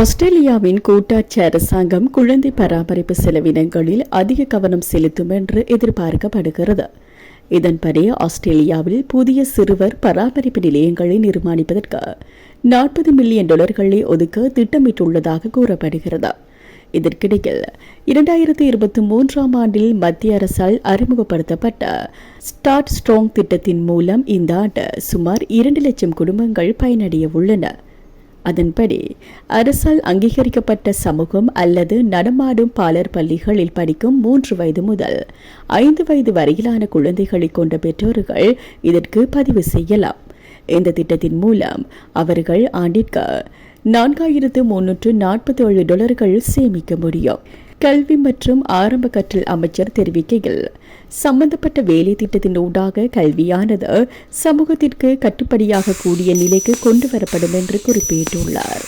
ஆஸ்திரேலியாவின் கூட்டாட்சி அரசாங்கம் குழந்தை பராமரிப்பு செலவினங்களில் அதிக கவனம் செலுத்தும் என்று எதிர்பார்க்கப்படுகிறது. இதன்படி ஆஸ்திரேலியாவில் புதிய சிறுவர் பராமரிப்பு நிலையங்களை நிர்மாணிப்பதற்கு $40 மில்லியன் ஒதுக்க திட்டமிட்டுள்ளதாக கூறப்படுகிறது. இதற்கிடையில் 2023 ஆண்டில் மத்திய அரசால் அறிமுகப்படுத்தப்பட்ட ஸ்டார்ட் ஸ்ட்ராங் திட்டத்தின் மூலம் இந்த ஆண்டு சுமார் 2 லட்சம் குடும்பங்கள் பயனடைய உள்ளன. அதன்படி அரசால் அங்கீகரிக்கப்பட்ட சமூகம் அல்லது நடமாடும் பாலர் பள்ளிகளில் படிக்கும் 3 வயது முதல் 5 வயது வரையிலான குழந்தைகளை கொண்ட பெற்றோர்கள் இதற்கு பதிவு செய்யலாம். இந்த திட்டத்தின் மூலம் அவர்கள் ஆண்டிற்கு $4,347 சேமிக்க முடியும். கல்வி மற்றும் ஆரம்ப கற்றல் அமைச்சர் தெரிவிக்கையில், சம்பந்தப்பட்ட வேலை திட்டத்தின் ஊடாக கல்வியானது சமூகத்திற்கு கட்டுப்படியாக கூடிய நிலைக்கு கொண்டு வரப்படும் என்று குறிப்பிட்டுள்ளார்.